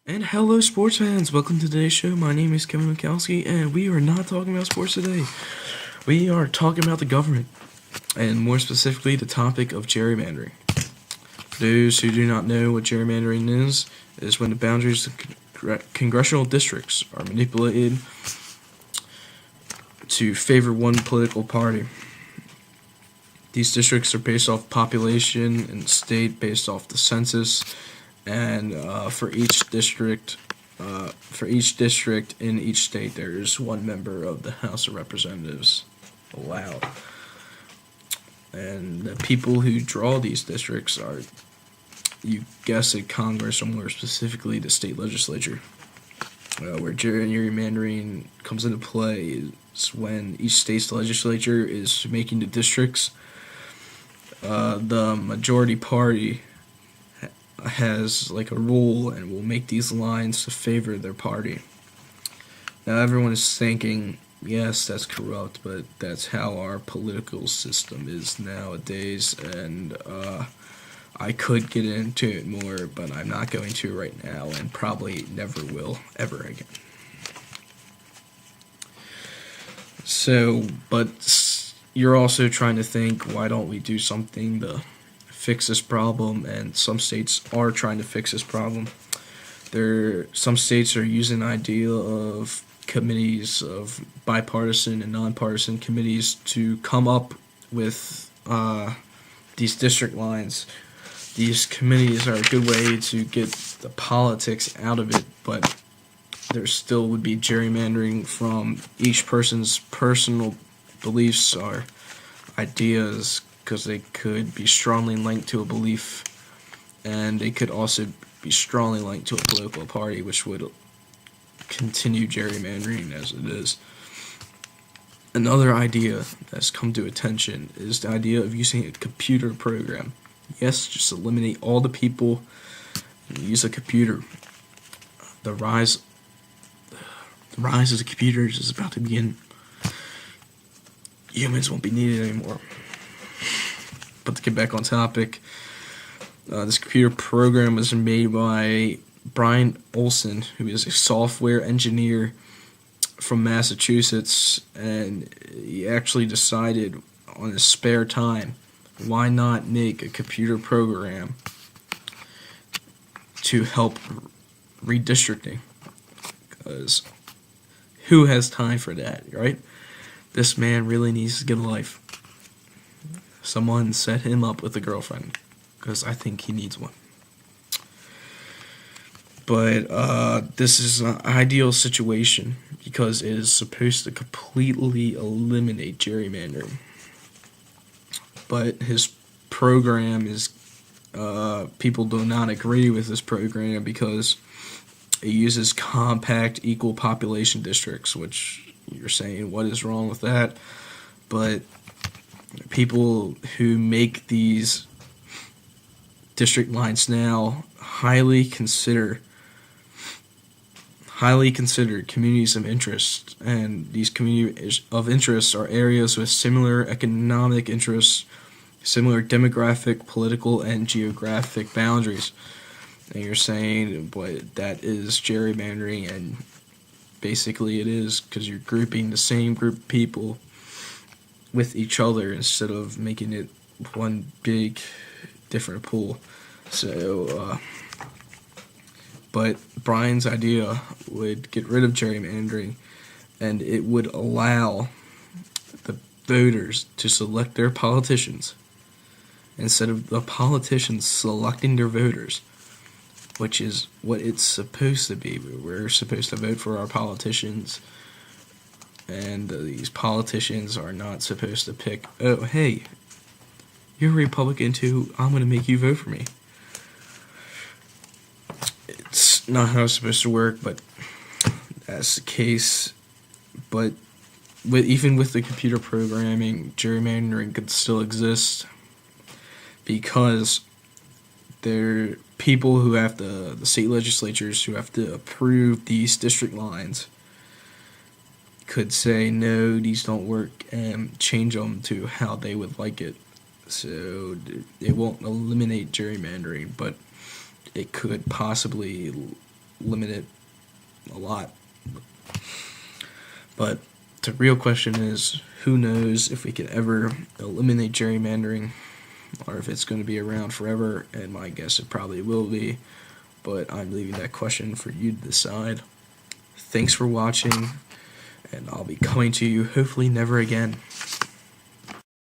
And hello, sports fans! Welcome to today's show. My name is Kevin Mikowski, and we are not talking about sports today. We are talking about the government, and more specifically, the topic of gerrymandering. For those who do not know what gerrymandering is when the boundaries of congressional districts are manipulated to favor one political party. These districts are based off population and state based off the census. And for each district in each state, there is one member of the House of Representatives allowed. And the people who draw these districts are, you guessed it, Congress, or more specifically the state legislature. Where gerrymandering comes into play is when each state's legislature is making the districts. The majority party has like a rule and will make these lines to favor their party. Now everyone is thinking, yes, that's corrupt, but that's how our political system is nowadays, and I could get into it more, but I'm not going to right now, and probably never will ever again. So, but you're also trying to think, why don't we do something to fix this problem? And some states are trying to fix this problem. Some states are using the idea of committees, of bipartisan and nonpartisan committees, to come up with these district lines. These committees are a good way to get the politics out of it, but there still would be gerrymandering from each person's personal beliefs or ideas, because they could be strongly linked to a belief, and they could also be strongly linked to a political party, which would continue gerrymandering as it is. Another idea that's come to attention is the idea of using a computer program. Yes, just eliminate all the people and use a computer. The rise of the computers is about to begin. Humans won't be needed anymore. But to get back on topic, this computer program was made by Brian Olson, who is a software engineer from Massachusetts, and he actually decided on his spare time, why not make a computer program to help redistricting? Because who has time for that, right? This man really needs to get a life. Someone set him up with a girlfriend, because I think he needs one. But this is an ideal situation because it is supposed to completely eliminate gerrymandering. But his program is, people do not agree with this program because it uses compact equal population districts, which you're saying, what is wrong with that? But people who make these district lines now highly considered communities of interest, and these communities of interest are areas with similar economic interests, similar demographic, political, and geographic boundaries. And you're saying, but that is gerrymandering, and basically it is, because you're grouping the same group of people with each other instead of making it one big different pool. So but Brian's idea would get rid of gerrymandering, and it would allow the voters to select their politicians instead of the politicians selecting their voters, which is what it's supposed to be. We're supposed to vote for our politicians, and these politicians are not supposed to pick, oh, hey, you're a Republican too, I'm going to make you vote for me. It's not how it's supposed to work, but that's the case. But even with the computer programming, gerrymandering could still exist, because there are people who have the state legislatures who have to approve these district lines could say, no, these don't work, and change them to how they would like it. So it won't eliminate gerrymandering, but it could possibly limit it a lot. But the real question is, who knows if we could ever eliminate gerrymandering, or if it's going to be around forever, and my guess it probably will be, but I'm leaving that question for you to decide. Thanks for watching, and I'll be coming to you hopefully never again.